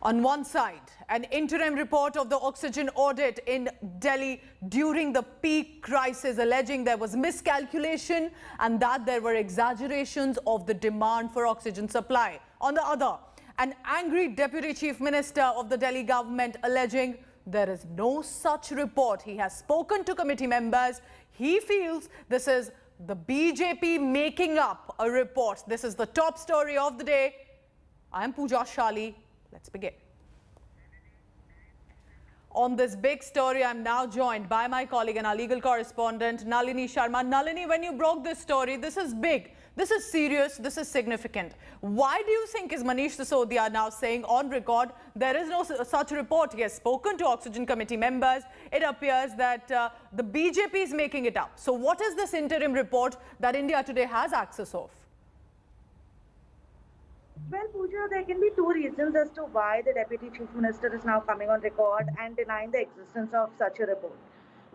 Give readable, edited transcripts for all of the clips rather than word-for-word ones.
On one side, an interim report of the oxygen audit in Delhi during the peak crisis alleging there was miscalculation and that there were exaggerations of the demand for oxygen supply. On the other, an angry Deputy Chief Minister of the Delhi government alleging there is no such report. He has spoken to committee members. He feels this is the BJP making up a report. This is the top story of the day. I am Pooja Shali. Let's begin. On this big story, I'm now joined by my colleague and our legal correspondent, Nalini Sharma. Nalini, when you broke this story, this is big, this is serious, this is significant. Why do you think is Manish Sisodia now saying on record there is no such report? He has spoken to Oxygen Committee members. It appears that the BJP is making it up. So what is this interim report that India Today has access of? Well, Pooja, there can be two reasons as to why the Deputy Chief Minister is now coming on record and denying the existence of such a report.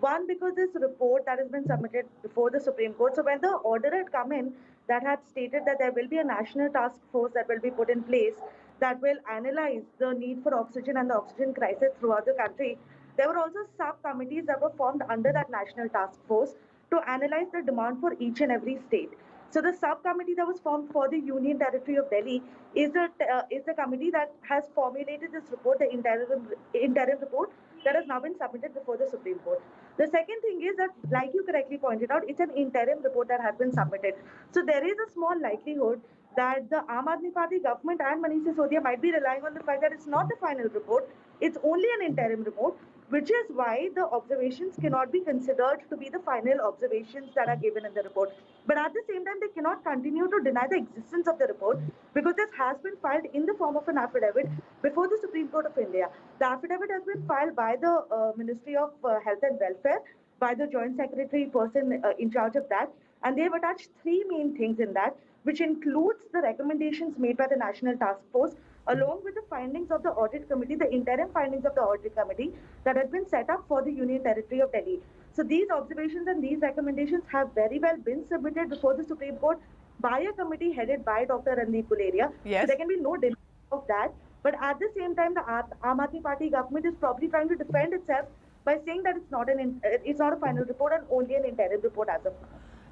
One, because this report that has been submitted before the Supreme Court. So when the order had come in that had stated that there will be a national task force that will be put in place that will analyze the need for oxygen and the oxygen crisis throughout the country, there were also subcommittees that were formed under that national task force to analyze the demand for each and every state. So the subcommittee that was formed for the Union Territory of Delhi is the committee that has formulated this report, the interim report that has now been submitted before the Supreme Court. The second thing is that, like you correctly pointed out, it's an interim report that has been submitted. So there is a small likelihood that the Aam Aadmi Party government and Manish Sisodia might be relying on the fact that it's not the final report, it's only an interim report, which is why the observations cannot be considered to be the final observations that are given in the report. But at the same time, they cannot continue to deny the existence of the report because this has been filed in the form of an affidavit before the Supreme Court of India. The affidavit has been filed by the Ministry of Health and Welfare, by the Joint Secretary person in charge of that. And they have attached three main things in that, which includes the recommendations made by the National Task Force, along with the findings of the audit committee, the interim findings of the audit committee that has been set up for the Union Territory of Delhi. So these observations and these recommendations have very well been submitted before the Supreme Court by a committee headed by Dr. Randeep Guleria. Yes. So there can be no denial of that. But at the same time, the Aam Aadmi Party government is probably trying to defend itself by saying that it's not a final report and only an interim report as of now.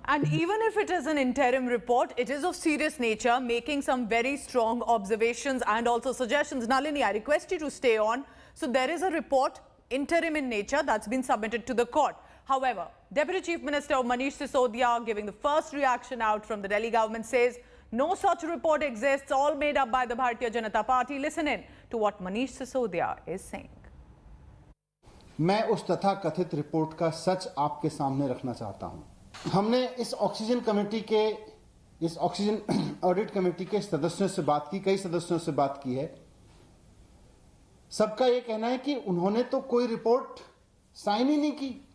And even if it is an interim report, it is of serious nature, making some very strong observations and also suggestions. Nalini, I request you to stay on. So there is a report, interim in nature, that's been submitted to the court. However, Deputy Chief Minister Manish Sisodia, giving the first reaction out from the Delhi government, says no such report exists, all made up by the Bharatiya Janata Party. Listen in to what Manish Sisodia is saying. मैं उस तथाकथित report का सच आपके सामने रखना चाहता हूं। हमने इस ऑक्सीजन ऑडिट कमेटी के सदस्यों से बात की, कई सदस्यों से बात की है। सबका यह कहना है कि उन्होंने तो कोई रिपोर्ट साइन ही नहीं की,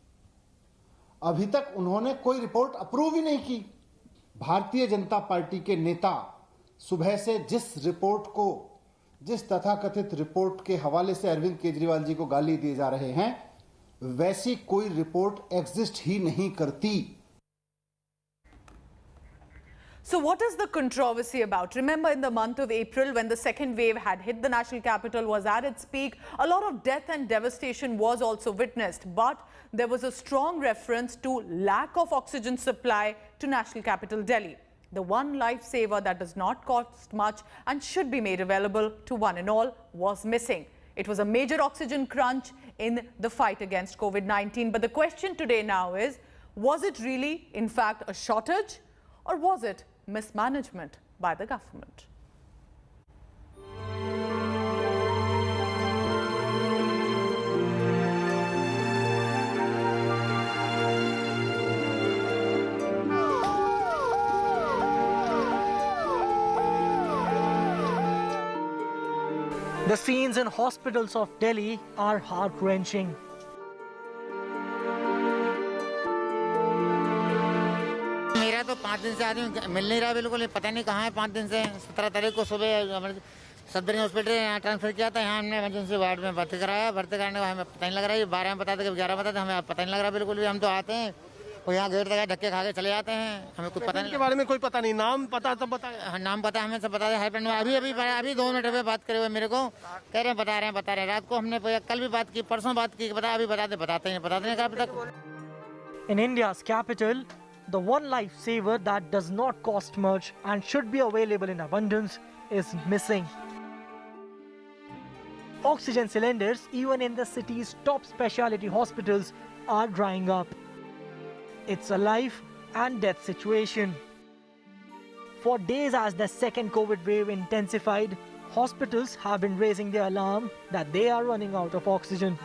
अभी तक उन्होंने कोई रिपोर्ट अप्रूव ही नहीं की। भारतीय जनता पार्टी के नेता सुबह से जिस तथाकथित रिपोर्ट के हवाले से अरविंद केजरीवाल जी को गाली दिए जा रहे हैं, वैसी कोई रिपोर्ट एग्जिस्ट ही नहीं करती। So what is the controversy about? Remember, in the month of April, when the second wave had hit the national capital, was at its peak, a lot of death and devastation was also witnessed. But there was a strong reference to lack of oxygen supply to national capital Delhi. The one lifesaver that does not cost much and should be made available to one and all was missing. It was a major oxygen crunch in the fight against COVID-19. But the question today now is, was it really, in fact, a shortage, or was it mismanagement by the government? The scenes in hospitals of Delhi are heart-wrenching. मेरा तो 5 दिन से आदमी मिल नहीं रहा, बिल्कुल पता नहीं कहाँ है। 5 दिन से 17 तारीख को सुबह सदरी हॉस्पिटल यहाँ ट्रांसफर किया था, यहाँ हमने इमरजेंसी वार्ड में भर्ती कराया। भर्ती कराने का हमें पता नहीं लग रहा है, 12 में बताते, 11 बताते, हमें पता नहीं लग रहा बिल्कुल भी। हम तो आते हैं वो यहाँ गेट तक धक्के खा के चले जाते हैं, हमें कुछ पता इनके नहीं। बारे में कोई पता नहीं, नाम पता तब बताया। हाँ, नाम पता हमें सब बता है। अभी 2 मिनट में बात करे हुए मेरे को कह रहे हैं बता रहे हैं। रात को हमने कल भी बात की, परसों बात की, अभी बताते हैं अभी तक। In India's capital, the one lifesaver that does not cost much and should be available in abundance is missing. Oxygen cylinders, even in the city's top specialty hospitals, are drying up. It's a life and death situation. For days as the second COVID wave intensified, hospitals have been raising the alarm that they are running out of oxygen.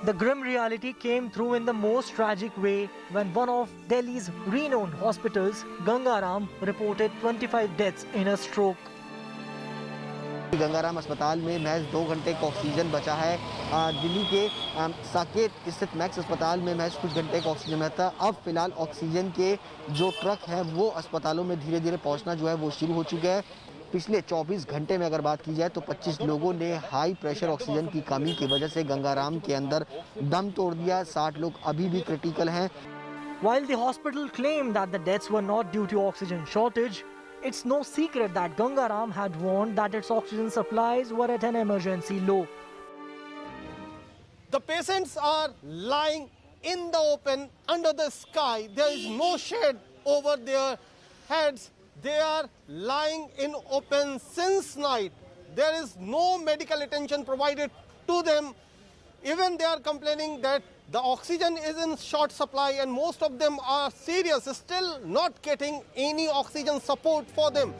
The grim reality came through in the most tragic way when one of Delhi's renowned hospitals, Gangaram, reported 25 deaths in a stroke. Gangaram अस्पताल में महज 2 घंटे का oxygen बचा है। दिल्ली के साकेत स्थित max अस्पताल में महज कुछ घंटे का ऑक्सीजन रहता है। अब फिलहाल ऑक्सीजन के जो ट्रक हैं वो अस्पतालों में धीरे धीरे पहुंचना जो है वो शुरू हो चुका है। पिछले 24 घंटे में अगर बात की जाए तो 25 लोगों ने हाई प्रेशर ऑक्सीजन की कमी की वजह से गंगाराम के अंदर दम तोड़ दिया। 60 लोग अभी भी क्रिटिकल हैं। While the hospital claimed that the deaths were not due to oxygen shortage, it's no secret that Gangaram had warned that its oxygen supplies were at an emergency low. The patients are lying in the open under the sky. There is no shade over their heads. They are lying in open since night. There is no medical attention provided to them. Even they are complaining that the oxygen is in short supply and most of them are serious, still not getting any oxygen support for them.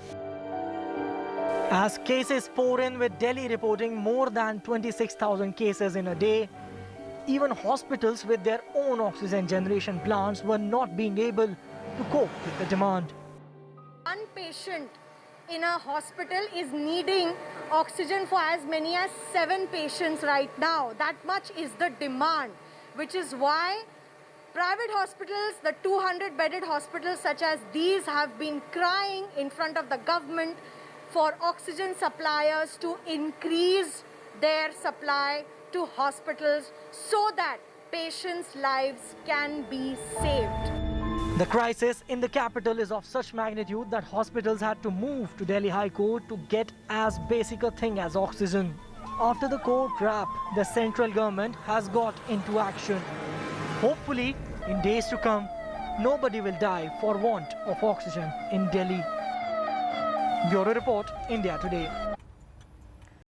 As cases pour in, with Delhi reporting more than 26,000 cases in a day, even hospitals with their own oxygen generation plants were not being able to cope with the demand. One patient in a hospital is needing oxygen for as many as 7 patients right now. That much is the demand, which is why private hospitals, the 200-bedded hospitals such as these, have been crying in front of the government for oxygen suppliers to increase their supply to hospitals so that patients' lives can be saved. The crisis in the capital is of such magnitude that hospitals had to move to Delhi High Court to get as basic a thing as oxygen. After the court rap, the central government has got into action. Hopefully, in days to come, nobody will die for want of oxygen in Delhi. Bureau Report, India Today.